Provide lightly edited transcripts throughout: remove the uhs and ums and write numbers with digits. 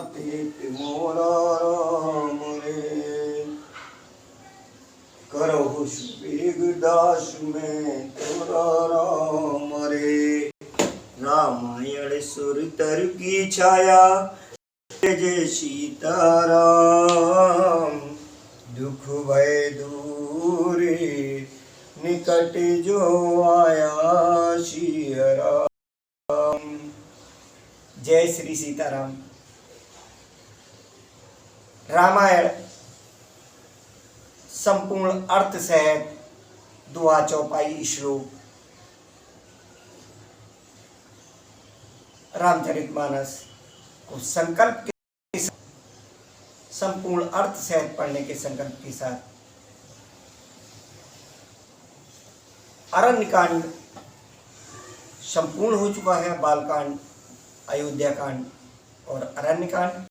ते मोरा राम रे। करहु सुबेग दास में तोरा राम रे। रामायण सुर तर की छाया जय सीताराम। दुख भय दूरी निकट जो आया सिया राम। जय श्री सीताराम। रामायण संपूर्ण अर्थ सहित दुआ चौपाई श्लोक रामचरितमानस को संकल्प के संपूर्ण अर्थ सहित पढ़ने के संकल्प के साथ अरण्यकांड संपूर्ण हो चुका है। बालकांड, अयोध्या कांड और अरण्यकांड।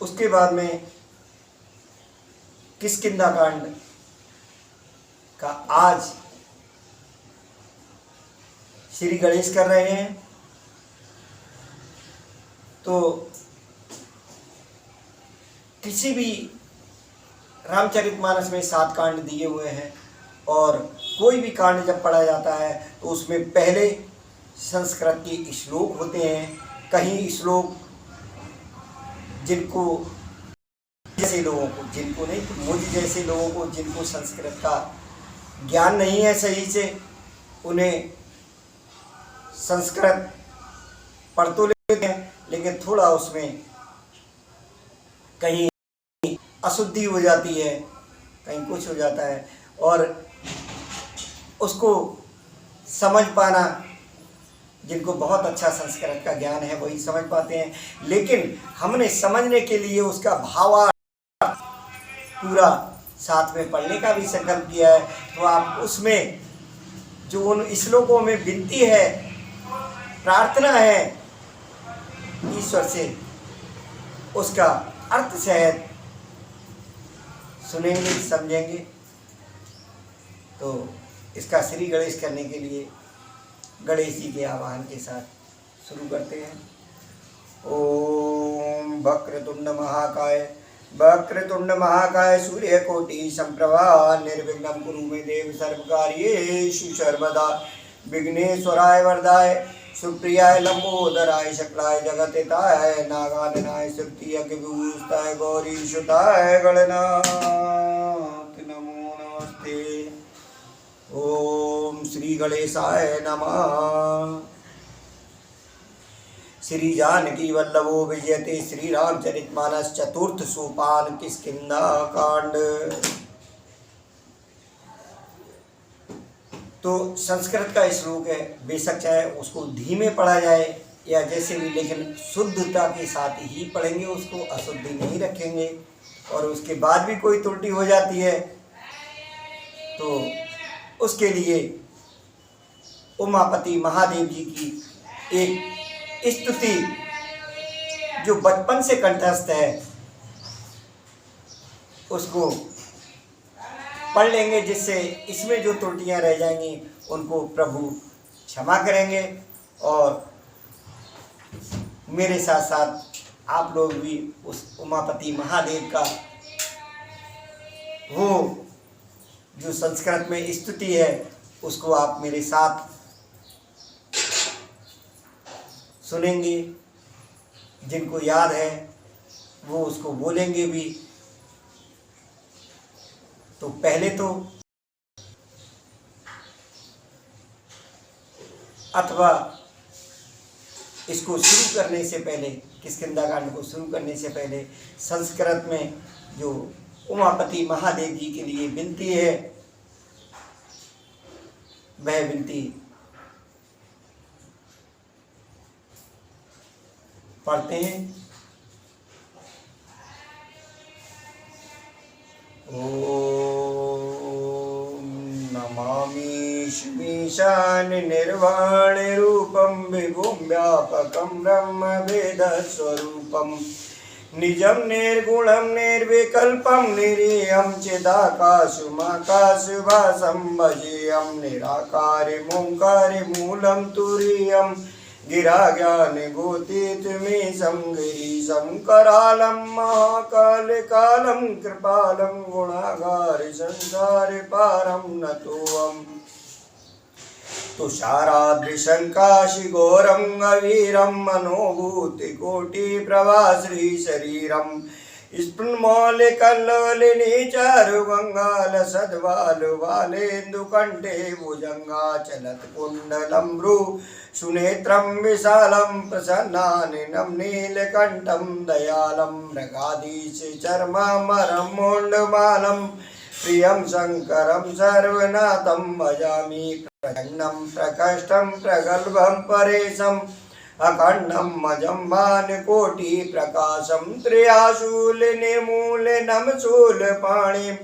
उसके बाद में किष्किंधा कांड का आज श्री गणेश कर रहे हैं। तो किसी भी रामचरितमानस में 7 कांड दिए हुए हैं और कोई भी कांड जब पढ़ा जाता है तो उसमें पहले संस्कृत के श्लोक होते हैं। कहीं श्लोक जिनको जैसे लोगों को, जिनको नहीं तो मुझ जैसे लोगों को जिनको संस्कृत का ज्ञान नहीं है सही से, उन्हें संस्कृत पढ़ तो लेते हैं लेकिन थोड़ा उसमें कहीं अशुद्धि हो जाती है, कहीं कुछ हो जाता है और उसको समझ पाना जिनको बहुत अच्छा संस्कृत का ज्ञान है वही समझ पाते हैं। लेकिन हमने समझने के लिए उसका भावार्थ पूरा साथ में पढ़ने का भी संकल्प किया है। तो आप उसमें जो उन श्लोकों में विनती है, प्रार्थना है ईश्वर से, उसका अर्थ सहित सुनेंगे, समझेंगे। तो इसका श्री गणेश करने के लिए गणेश जी के आवाहन के साथ शुरू करते हैं। ओम वक्रतुंड महाकाय, वक्रतुंड महाकाय सूर्यकोटि संप्रभा निर्विघ्नं कुरु मे देव सर्वकार्येषु सर्वदा। विघ्नेश्वराय वरदाय सुप्रियाय लंबोदराय शकलाय जगत्हिताय नागाननाय श्रुतिय विभूषिताय गौरीसुताय गणनाथ नमो नमस्ते। ओम श्री गणेशाय नमः। श्री जानकी वल्लभो विजयते श्री रामचरितमानस चतुर्थ सोपान किष्किंधा कांड। तो संस्कृत का श्लोक है, बेशक चाहे उसको धीमे पढ़ा जाए या जैसे भी, लेकिन शुद्धता के साथ ही पढ़ेंगे, उसको अशुद्धि नहीं रखेंगे। और उसके बाद भी कोई त्रुटि हो जाती है तो उसके लिए उमापति महादेव जी की एक स्तुति जो बचपन से कंठस्थ है उसको पढ़ लेंगे, जिससे इसमें जो त्रुटियां रह जाएंगी उनको प्रभु क्षमा करेंगे। और मेरे साथ साथ आप लोग भी उस उमापति महादेव का वो जो संस्कृत में स्तुति है उसको आप मेरे साथ सुनेंगे। जिनको याद है वो उसको बोलेंगे भी। तो पहले तो अथवा इसको शुरू करने से पहले, किष्किंधा कांड को शुरू करने से पहले संस्कृत में जो उमापति महादेव जी के लिए विनती है वह विनती पढ़ते हैं। ओम नमामि ईशान निर्वाण रूपम विभुम व्यापकम ब्रह्म वेद स्वरूपम निजम निर्गुणम निर्विकल्पम निरीयम चिदाकाशुमाकाशुभासं भजेयं निराकारि मूलम तुरीयं गिरा ज्ञान गोतीत में संगिरीशं करालं महाकाल कालं कृपालं गुणागार संसार पारं नतोऽहम् तुषाराद्रिशङ्काशि घोरं अवीरं मनोभूतिकोटि प्रभाश्री शरीरं स्फुन्मौलिकल्लोलिनी चारुगङ्गाल सद्वालुवालेन्दुकण्ठे भुजङ्गा चलत्कुण्डलं भ्रू सुनेत्रं विशालं प्रसन्नानिनं नीलकण्ठं दयालं मृगाधीश चर्मामरं मोण्डमालं प्रियं शङ्करं सर्वनाथं भजामि प्रचण्डं प्रकष्टं प्रगल्भं परेशम् अखण्डं मजम्बानकोटि प्रकाशं त्रियाशूलनिर्मूलनं शूलपाणिं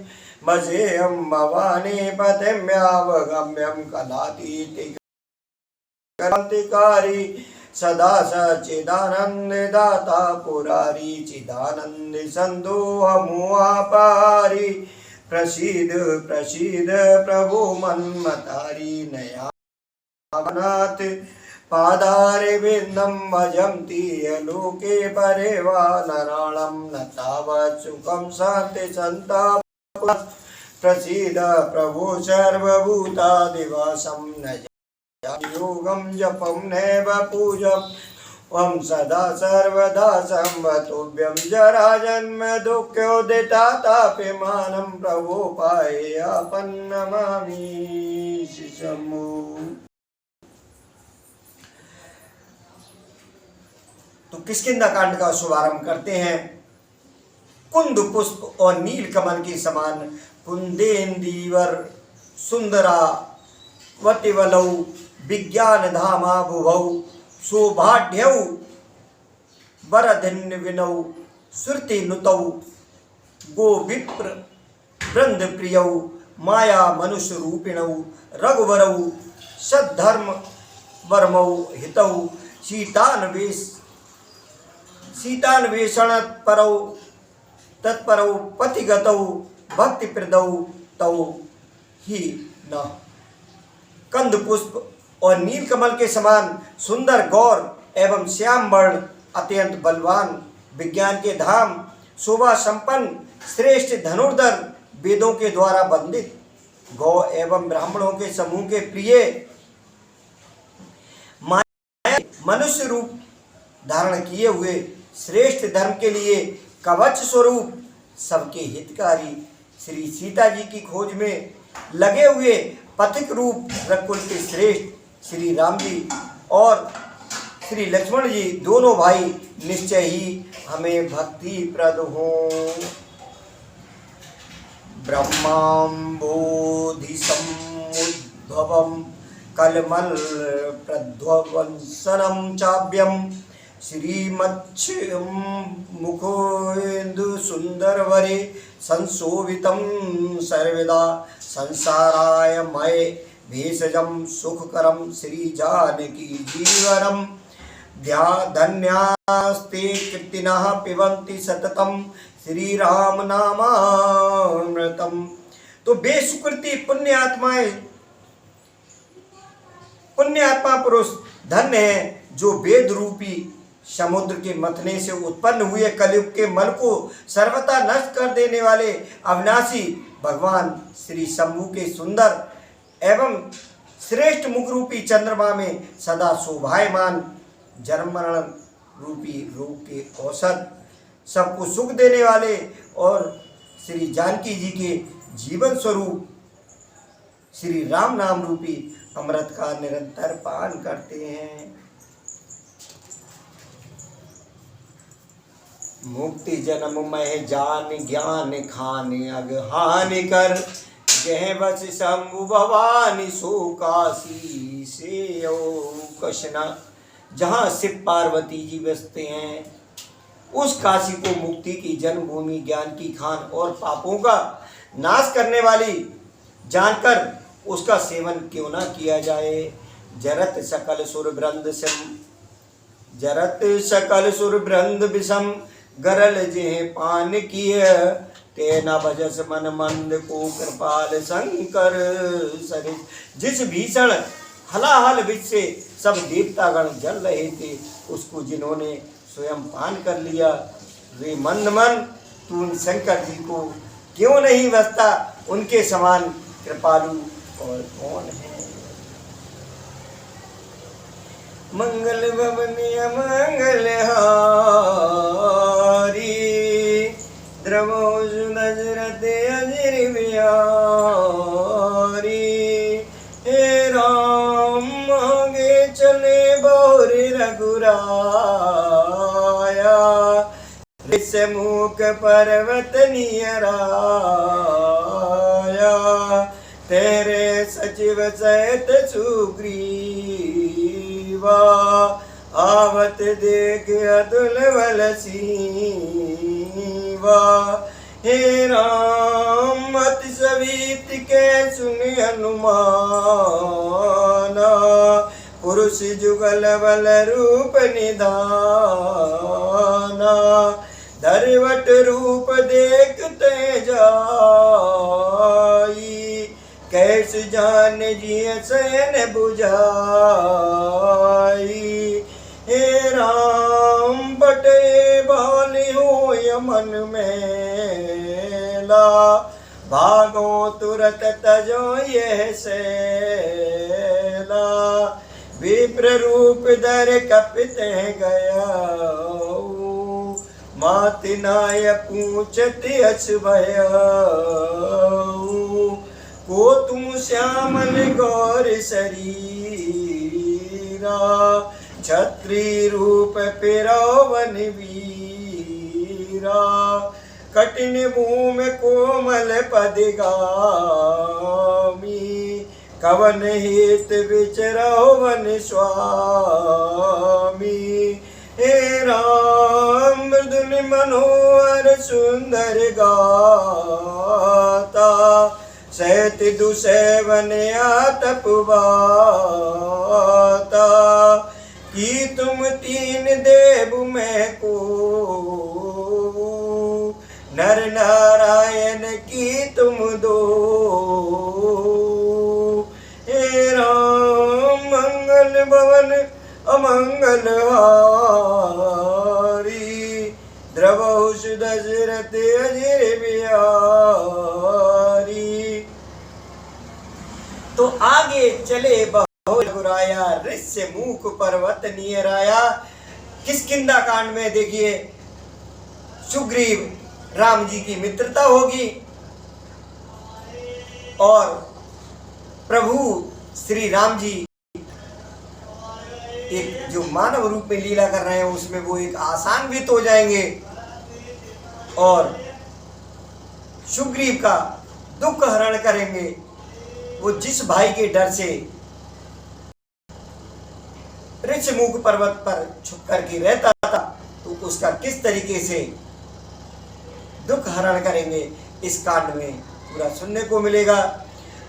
मजेयं भवानी पतिम्यावगम्यं कलातीतिक्रान्तिकारी सदा सच्चिदानन्ददाता पुरारी चिदानन्द सन्दोहमोहापारी प्रसीद प्रसीद प्रभो मन्मतारी नयानाथ पादारविन्दं भजन्ति लोके परिवानराणं न तावत् सुखं शान्ति सन्ताप प्रसीद प्रभो सर्वभूतादिवासं न योगं जपं नैव पूजं त्वं सदा सर्वदा संवतुभ्यं जराजन्म दुःखोदितातापमानं प्रभो पाह्यापन्नमामि शम्भो। तो किष्किंधा कांड का शुभारंभ करते हैं। कुंद पुष्प और नील कमल के समान कुंदेन्दीवर सुंदरा वटिवलौ विज्ञान धामा भुवौ शोभाढ्यौ वरधिन्य विनौ श्रुति नुतौ गो विप्र वृंद प्रियौ माया मनुष्य रूपिणौ रघुवरौ सद्धर्म वर्मौ हितौ सीतान्वेषण परौ तत्परौ पतिगतौ भक्तिप्रदौ तौ ही न। कंद पुष्प और नीलकमल के समान सुंदर गौर एवं श्याम वर्ण अत्यंत बलवान विज्ञान के धाम शोभा संपन्न श्रेष्ठ धनुर्धर वेदों के द्वारा वंदित गौ एवं ब्राह्मणों के समूह के प्रिय मनुष्य रूप धारण किए हुए श्रेष्ठ धर्म के लिए कवच स्वरूप सबके हितकारी श्री सीता जी की खोज में लगे हुए पथिक रूप रकुल के श्रेष्ठ श्री राम जी और श्री लक्ष्मण जी दोनों भाई निश्चय ही हमें भक्ति प्रद हों। ब्रह्माम्बोधि समुद्भवं कलमल प्रध्वंसनं चाभ्यं श्रीमच्छं मुखोन्दु सुंदरवरे संशोभितं सर्वदा संसाराय मय भेषजं सुखकरं श्री जानकी जीवनम धन्यास्ते कृतिनः पिबन्ति सततं श्री राम नामामृतम। तो बेसुकृति पुण्यात्मा पुरुष धन्य है जो वेद रूपी समुद्र के मथने से उत्पन्न हुए कलयुग के मल को सर्वथा नष्ट कर देने वाले अविनाशी भगवान श्री शंभु के सुंदर एवं श्रेष्ठ मुख रूपी चंद्रमा में सदा शोभायमान जन्म मरण रूपी रोग के औषध सबको सुख देने वाले और श्री जानकी जी के जीवन स्वरूप श्री राम नाम रूपी अमृत का निरंतर पान करते हैं। मुक्ति जन्म मह जान ज्ञान खान अगहान कर जह बस शंभु भवानी सो काशी से ओ कशना। जहाँ शिव पार्वती जी बसते हैं उस काशी को मुक्ति की जन्मभूमि ज्ञान की खान और पापों का नाश करने वाली जानकर उसका सेवन क्यों ना किया जाए। जरत सकल सुर ब्रंद विषम गरल जेह पान किय तेना भजस मन मंद को कृपाल शंकर सरित। जिस भीषण हलाहल विष से सब देवतागण जल रहे थे। उसको जिन्होंने स्वयं पान कर लिया, वे मंद मन तू उन शंकर जी को क्यों नहीं बसता, उनके समान कृपालु और कौन है। मंगल भवन अमंगल हारी, द्रवो नजरत अजर बिहारी। हे राम आगे चले बोर रघुराया, विषमुख पर्वत नियराया। तेरे सचिव सहित सुग्रीवा, आवत देख अतुल बल सीवा। हे राम अति सवित के सुन हनुमाना, पुरुष जुगल बल रूप निधाना। धरवट रूप देखते जाई, कैस जान जिय शयन बुझाई। हे राम बटे बाली हो मन मेला, भागो तुरत तजो यह सेला। विप्र रूप धर कपित गया, माति नाय पूछत अस भया। को तुम श्यामल गौर शरीरा, छत्री रूप पिरोवन वीरा। कठिन भूमि कोमल पदगामी, कवन हित विचरो वन स्वामी। हे राम मृदुल मनोहर सुंदर गाता, सहित दुसेवन आतपवाता। कि तुम तीन देव में को, नर नारायण की तुम दो। हे राम मंगल भवन अमंगल हारी, द्रवहुष दशरथ अजर बिहारी। तो आगे चले बहुराया, ऋष्य मुख पर्वत नियराया। किष्किंधा कांड में देखिए सुग्रीव राम जी की मित्रता होगी और प्रभु श्री राम जी एक जो मानव रूप में लीला कर रहे हैं उसमें वो एक आसान्वित हो जाएंगे और सुग्रीव का दुख हरण करेंगे। वो जिस भाई के डर से ऋषमुख पर्वत पर छुप करके रहता था, तो उसका किस तरीके से दुख हरण करेंगे इस कांड में पूरा सुनने को मिलेगा।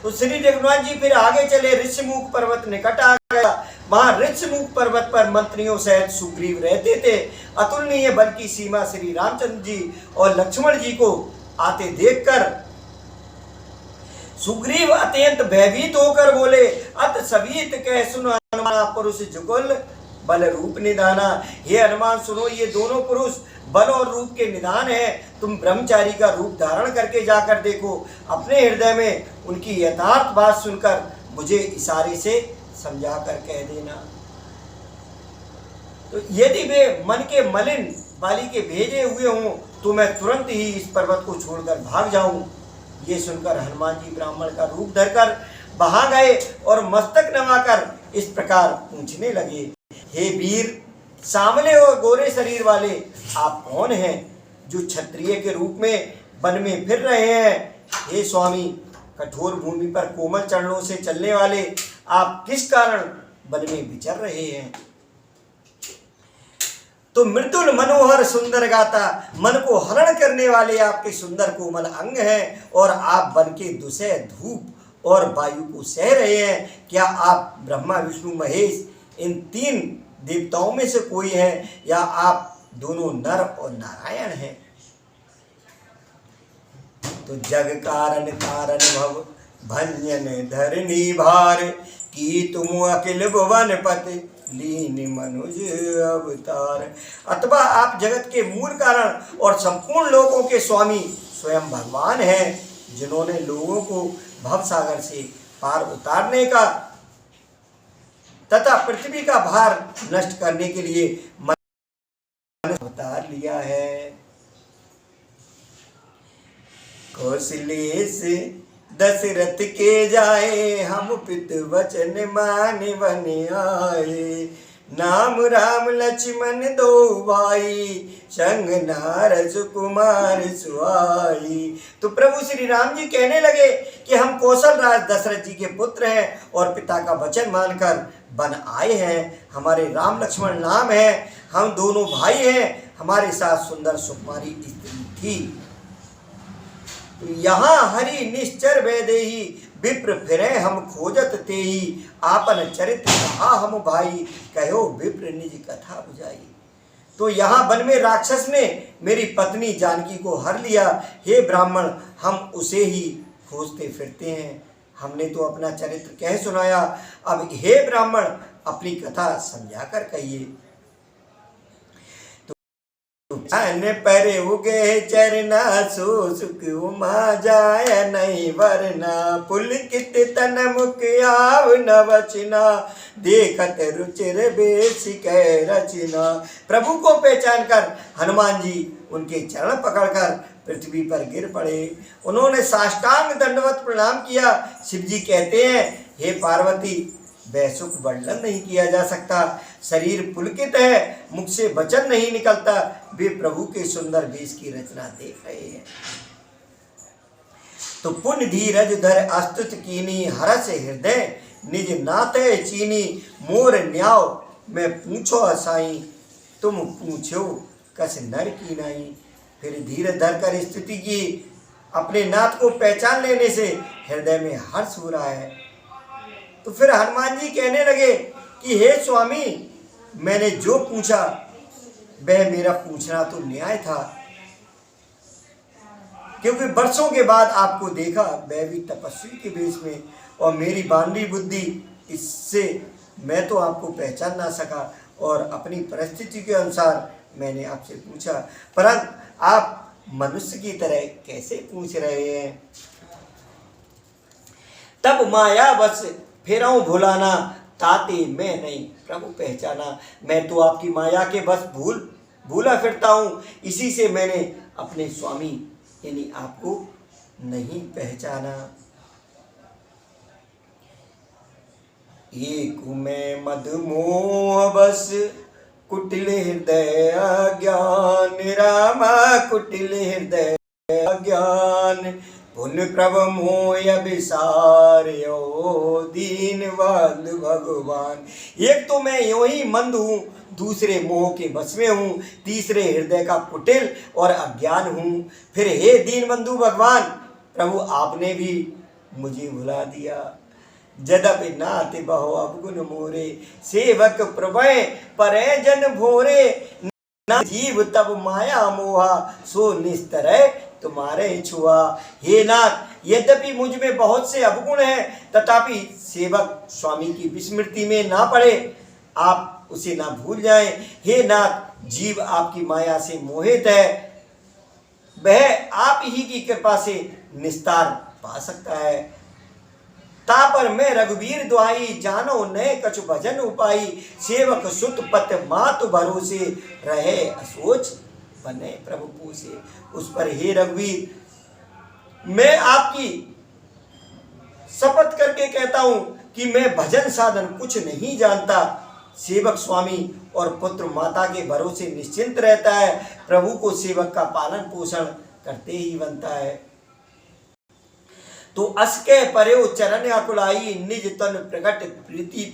तो श्री रघुनाथ जी फिर आगे चले, ऋषमुख पर्वत निकट आ गया। वहां ऋषमुख पर्वत पर मंत्रियों सहित सुग्रीव रहते थे। अतुलनीय बल की सीमा श्री रामचंद्र जी और लक्ष्मण जी को आते देखकर सुग्रीव अत्यंत भयभीत होकर बोले, अत सभीत कह सुन हनुमान पुरुष जुगल बल रूप निधाना। हे हनुमान सुनो, ये दोनों पुरुष बल और रूप के निधान है। तुम ब्रह्मचारी का रूप धारण करके जाकर देखो, अपने हृदय में उनकी यथार्थ बात सुनकर मुझे इशारे से समझा कर कह देना। तो यदि वे मन के मलिन बाली के भेजे हुए हों तो मैं तुरंत ही इस पर्वत को छोड़कर भाग जाऊं। ये सुनकर हनुमान जी ब्राह्मण का रूप धरकर वहां गए और मस्तक नवाकर इस प्रकार पूछने लगे, हे वीर, सांवले और गोरे शरीर वाले आप कौन हैं जो क्षत्रिय के रूप में वन में फिर रहे हैं? हे स्वामी, कठोर भूमि पर कोमल चरणों से चलने वाले आप किस कारण वन में विचर रहे हैं? तो मृदुल मनोहर सुंदर गाता, मन को हरण करने वाले आपके सुंदर कोमल अंग हैं और आप वन के दुसह धूप और वायु को सह रहे हैं। क्या आप ब्रह्मा विष्णु महेश इन तीन देवताओं में से कोई हैं या आप दोनों नर और नारायण हैं? तो जग कारण कारण भव भंजन धरनी भार, की तुम अखिल भुवन पति, लीन मनुज अवतार। अथवा आप जगत के मूल कारण और संपूर्ण लोगों के स्वामी स्वयं भगवान हैं, जिन्होंने लोगों को भव सागर से पार उतारने का तथा पृथ्वी का भार नष्ट करने के लिए अवतार लिया है। कौशल्य से दशरथ के जाए, हम पितु वचन मान बन आए। नाम राम लक्ष्मण दो भाई, संग नारद सुकुमार सुहाई। तो प्रभु श्री राम जी कहने लगे कि हम कौशल राज दशरथ जी के पुत्र हैं और पिता का वचन मानकर बन आए हैं। हमारे राम लक्ष्मण नाम है, हम दोनों भाई हैं, हमारे साथ सुंदर सुकुमारी स्त्री थी। यहाँ हरि निश्चर वैदेही, विप्र फिरे हम खोजत तेही। आपन चरित्र कहा हम भाई, कहो विप्र निज कथा बुझाई। तो यहाँ वन में राक्षस ने मेरी पत्नी जानकी को हर लिया। हे ब्राह्मण, हम उसे ही खोजते फिरते हैं। हमने तो अपना चरित्र कह सुनाया, अब हे ब्राह्मण अपनी कथा समझा कर कहिए। अन पर उगे चरना, सो सुख उमा जाय नहीं वरना। पुलकित तन मुख आव न वचना, देखत रुचिर बेश कै रचना। प्रभु को पहचान कर हनुमान जी उनके चरण पकड़कर पृथ्वी पर गिर पड़े। उन्होंने साष्टांग दंडवत प्रणाम किया। शिव जी कहते हैं, हे पार्वती, वह सुख वर्णन नहीं किया जा सकता। शरीर पुलकित है, मुख से वचन नहीं निकलता। वे प्रभु के सुंदर वेश की रचना देख रहे हैं। तो पुण्य धीरज धर अस्तुत कीनी, हरस हृदय निज नाते चीनी। मोर न्याव मैं पूछो असाई, तुम पूछो कस नर की नाई। फिर धीरज धर कर स्तुति की। अपने नाथ को पहचान लेने से हृदय में हर्ष हो रहा है। तो फिर हनुमान जी कहने लगे कि हे स्वामी, मैंने जो पूछा वह मेरा पूछना तो न्याय था, क्योंकि वर्षों के बाद आपको देखा, वह भी तपस्वी के वेश में, और मेरी बानरी बुद्धि, इससे मैं तो आपको पहचान ना सका और अपनी परिस्थिति के अनुसार मैंने आपसे पूछा, परंतु आप मनुष्य की तरह कैसे पूछ रहे हैं। तब माया बस फेराऊं भुलाना, ताते मैं नहीं प्रभु पहचाना। मैं तो आपकी माया के बस भूला फिरता हूँ, इसी से मैंने अपने स्वामी यानी आपको नहीं पहचाना। एक मैं मदमोह बस, कुटिल हृदय अज्ञान। रामा कुटिल हृदय अज्ञान, पुन प्रभ मोय विसार्यो, दीन बंधु भगवान। एक तो मैं यूं ही मंद हूँ, दूसरे मोह के बस में हूँ, तीसरे हृदय का कुटिल और अज्ञान हूँ। फिर हे दीन बंधु भगवान, प्रभु आपने भी मुझे भुला दिया। जदपि नाथ बहु अवगुण मोरे, सेवक प्रभय परे जन भोरे। न जीव तब माया मोहा, सो निस्तरय तुम्हारे छुआ। हे नाथ, यद्यपि मुझ में बहुत से अवगुण हैं, तथापि सेवक स्वामी की विस्मृति में ना पड़े, आप उसे ना भूल जाएं। हे नाथ, जीव आपकी माया से मोहित है, वह आप ही की कृपा से निस्तार पा सकता है। तापर मैं रघुवीर दुहाई, जानो नए कछु भजन उपाई। सेवक सुत पत मातु भरोसे, रहे असोच बने प्रभु पूसे। उस पर हे रघुवीर, मैं आपकी शपथ करके कहता हूं कि मैं भजन साधन कुछ नहीं जानता। सेवक स्वामी और पुत्र माता के भरोसे निश्चिंत रहता है। प्रभु को सेवक का पालन पोषण करते ही बनता है। तो असके पर्यो चरण अकुलाई, निज तन प्रकट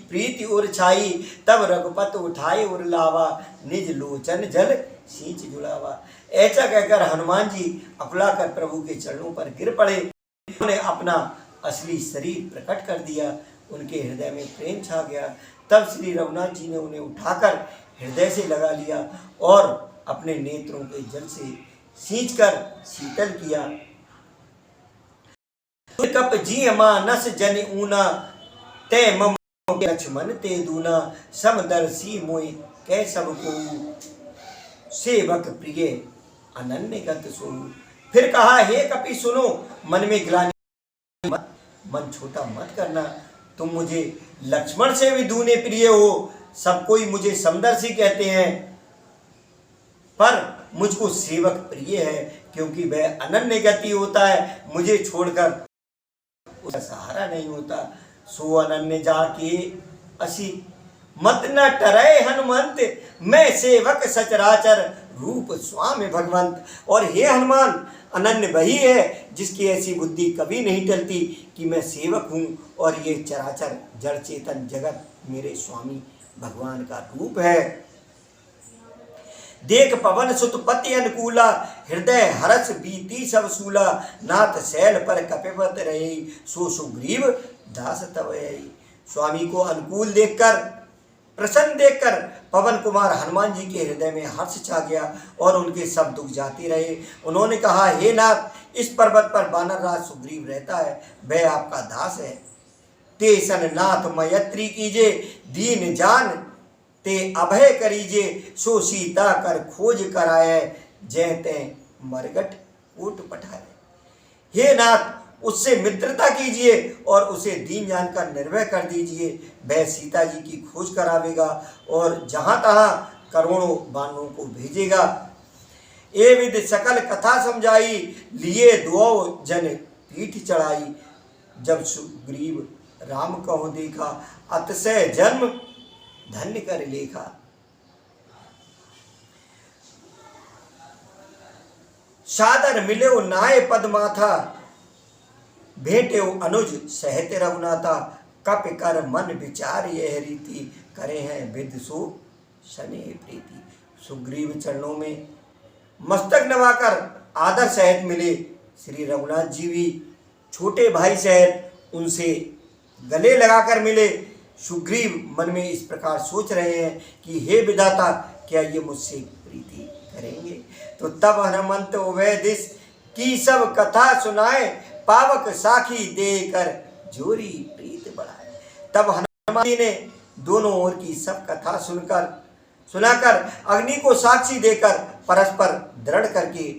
प्रीति उर छाई। तब रघुपत उठाए उर लावा, निज लोचन जल सींच जुड़ावा। ऐसा कहकर हनुमान जी अकुलाकर प्रभु के चरणों पर गिर पड़े। उन्होंने अपना असली शरीर प्रकट कर दिया, उनके हृदय में प्रेम छा गया। तब श्री रघुनाथ जी ने उन्हें उठाकर हृदय से लगा लिया और अपने नेत्रों के जल से सींचकर शीतल किया। कप जी मानस जन ऊना ते मम लक्ष्मण ते दूना समदर्शी मोय कै सब को सेवक प्रिय अनन्य गत सो। फिर कहा, हे कपि सुनो, मन में ग्लानि मत, मन छोटा मत करना। तुम मुझे लक्ष्मण से भी दूने प्रिय हो, सब कोई मुझे समदर्शी कहते हैं, पर मुझको सेवक प्रिय है, क्योंकि वह अनन्य गति होता है, मुझे छोड़कर उसका सहारा नहीं होता। सो अनन्य जाके असी मत न टरे हनुमंत, मैं सेवक सचराचर रूप स्वामी भगवंत। और हे हनुमान, अनन्य वही है जिसकी ऐसी बुद्धि कभी नहीं टलती कि मैं सेवक हूँ और ये चराचर जड़ चेतन जगत मेरे स्वामी भगवान का रूप है। देख पवन सुत पति अनुकूला, हृदय हर्ष बीती सब सूला, नाथ शैल पर कपिपत रहे, सो सुग्रीव दास तव यही। स्वामी को अनुकूल देखकर, प्रसन्न देखकर पवन कुमार हनुमान जी के हृदय में हर्ष छा गया और उनके सब दुख जाते रहे। उन्होंने कहा, हे नाथ, इस पर्वत पर वानर राज सुग्रीव रहता है, वह आपका दास है। ते सन नाथ मैत्री कीजे, दीन जान ते अभय करीजे, सो सीता कर खोज कराए, जय ते मरगट ऊट पठाए। हे नाथ, उससे मित्रता कीजिए और उसे दीन जानकर निर्भय कर दीजिए, वह सीता जी की खोज करावेगा और जहाँ तहाँ करोड़ों बानों को भेजेगा। ए विद सकल कथा समझाई, लिए दुओ जन पीठ चढ़ाई, जब सुग्रीव राम कहो देखा, अतिशय जन्म धन्य कर लेखा। सादर मिले नाय पद माथा, भेटे अनुज सहत रघुनाथा, कप कर मन विचार यह रीति, करे हैं विदसु शनि प्रीति। सुग्रीव चरणों में मस्तक नवाकर आदर सहित मिले। श्री रघुनाथ जी भी छोटे भाई सहित उनसे गले लगाकर मिले। सुग्रीव मन में इस प्रकार सोच रहे हैं कि हे विधाता, क्या ये मुझसे प्रीति करेंगे? तो तब हनुमंत उभय दिस की सब कथा सुनाए, पावक साखी देकर जोरी प्रीत बढ़ाए। तब हनुमान जी ने दोनों ओर की सब कथा सुनाकर अग्नि को साक्षी देकर परस्पर दृढ़ करके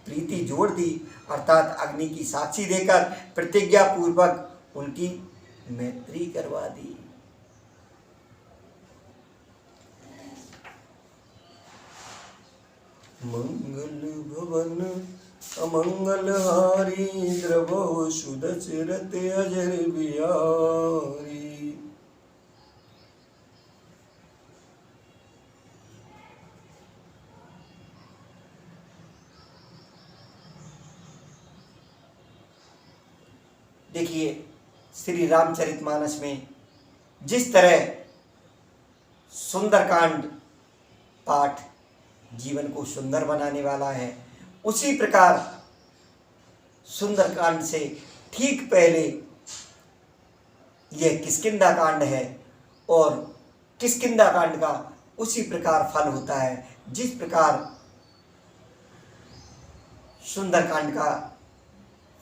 प्रीति जोड़ दी, अर्थात अग्नि की साक्षी देकर प्रतिज्ञा पूर्वक उनकी मैत्री करवा दी। मंगल भवन अमंगल हारी, द्रवो सुदशरथ अजर बिहारी। देखिए, श्री रामचरितमानस में जिस तरह सुंदरकांड पाठ जीवन को सुंदर बनाने वाला है, उसी प्रकार सुंदरकांड से ठीक पहले यह किष्किंधा कांड है और किष्किंधा कांड का उसी प्रकार फल होता है जिस प्रकार सुंदरकांड का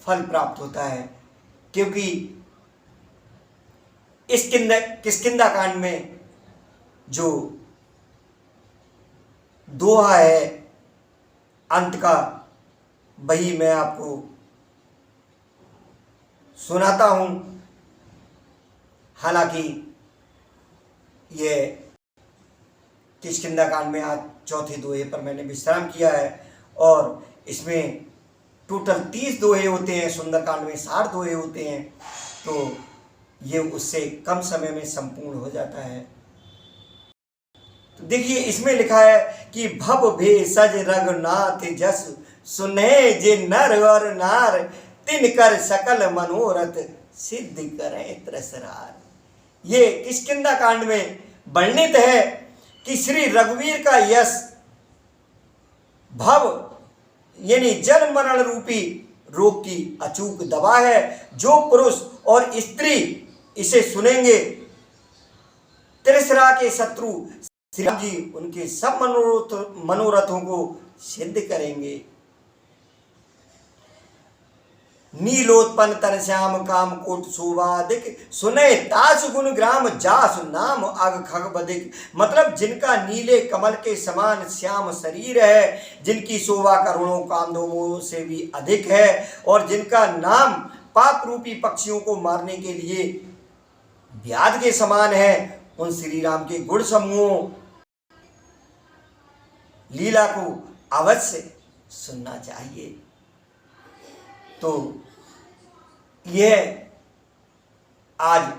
फल प्राप्त होता है। क्योंकि इस किष्किंधा कांड में जो दोहा है अंत का, वही मैं आपको सुनाता हूँ। हालांकि यह किष्किंधा कांड में आज चौथे दोहे पर मैंने विश्राम किया है और इसमें टोटल 30 दोहे होते हैं। सुंदरकांड में 60 दोहे होते हैं, तो ये उससे कम समय में संपूर्ण हो जाता है। तो देखिए, इसमें लिखा है कि भव भेषज रघुनाथ जस, सुने जे नर और नार, तिन कर सकल मनोरथ, सिद्ध करें त्रसरार। ये किष्किंधा कांड में वर्णित है कि श्री रघुवीर का यश भव यानी जन्म मरण रूपी रोग की अचूक दवा है। जो पुरुष और स्त्री इसे सुनेंगे, त्रिसरा के शत्रु श्री राम जी उनके सब मनोरथों को सिद्ध करेंगे। नीलोत्पन्न तन श्याम काम कोट शोभादिक सुने तास गुण ग्राम जास नाम अग खग बदिक। मतलब जिनका नीले कमल के समान श्याम शरीर है, जिनकी शोभा करोड़ों कामधेनुओं से भी अधिक है, और जिनका नाम पाप रूपी पक्षियों को मारने के लिए व्याध के समान है, उन श्री राम के गुण समूहों लीला को अवश्य सुनना चाहिए। तो यह आज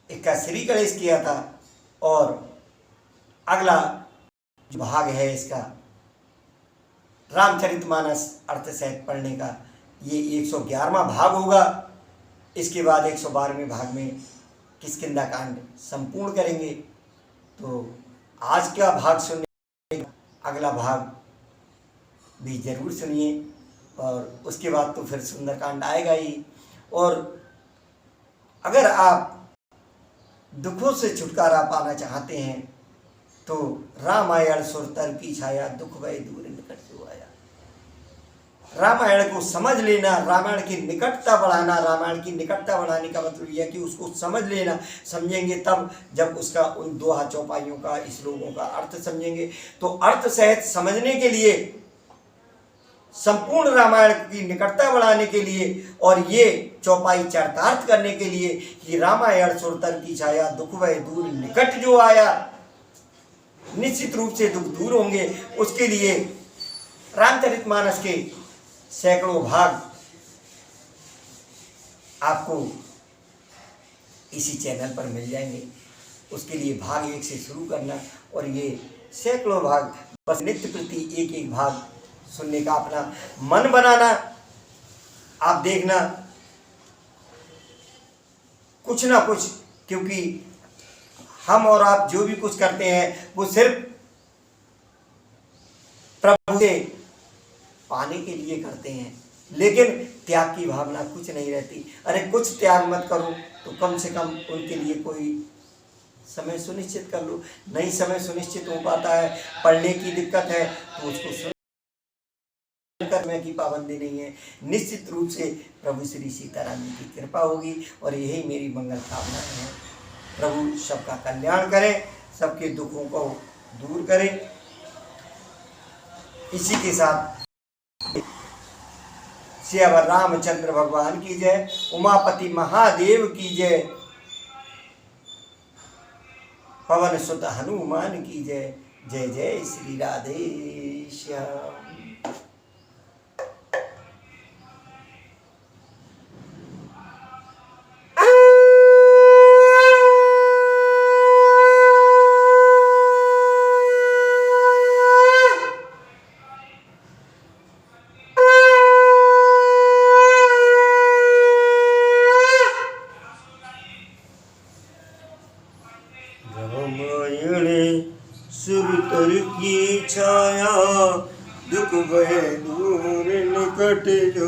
इसका श्री गणेश किया था, और अगला जो भाग है इसका रामचरितमानस अर्थ सहित पढ़ने का, ये 111वां भाग होगा। इसके बाद 112वें भाग में किष्किंधा कांड संपूर्ण करेंगे। तो आज का भाग सुनने, अगला भाग भी जरूर सुनिए, और उसके बाद तो फिर सुंदरकांड आएगा ही। और अगर आप दुखों से छुटकारा पाना चाहते हैं तो रामायण सुरतर की छाया दुख भय दूर निकट जो आया। रामायण को समझ लेना, रामायण की निकटता बढ़ाना। रामायण की निकटता बढ़ाने का मतलब यह है कि उसको समझ लेना। समझेंगे तब जब उसका उन दोहा चौपाइयों का, श्लोकों का अर्थ समझेंगे। तो अर्थ सहित समझने के लिए, संपूर्ण रामायण की निकटता बढ़ाने के लिए, और ये चौपाई चरितार्थ करने के लिए कि रामायण सुरतर की छाया दुख भय दूर निकट जो आया, निश्चित रूप से दुख दूर होंगे। उसके लिए रामचरितमानस के सैकड़ों भाग आपको इसी चैनल पर मिल जाएंगे। उसके लिए भाग 1 से शुरू करना, और ये सैकड़ों भाग बस नित्य प्रति एक एक भाग सुनने का अपना मन बनाना। आप देखना कुछ ना कुछ, क्योंकि हम और आप जो भी कुछ करते हैं वो सिर्फ प्रभु से पाने के लिए करते हैं, लेकिन त्याग की भावना कुछ नहीं रहती। अरे कुछ त्याग मत करो तो कम से कम उनके लिए कोई समय सुनिश्चित कर लो। नहीं समय सुनिश्चित हो पाता है, पढ़ने की दिक्कत है, तो उसको समय की पाबंदी नहीं है। निश्चित रूप से प्रभु श्री सीताराम जी की कृपा होगी, और यही मेरी मंगल कामना है। प्रभु सबका कल्याण करें, सबके दुखों को दूर करें। इसी के साथ श्री रामचंद्र भगवान की जय, उमापति महादेव की जय, पवन सुत हनुमान की जय। जय जय श्री राधे श्याम। सुरतर की छाया दुख भय दूर निकट जो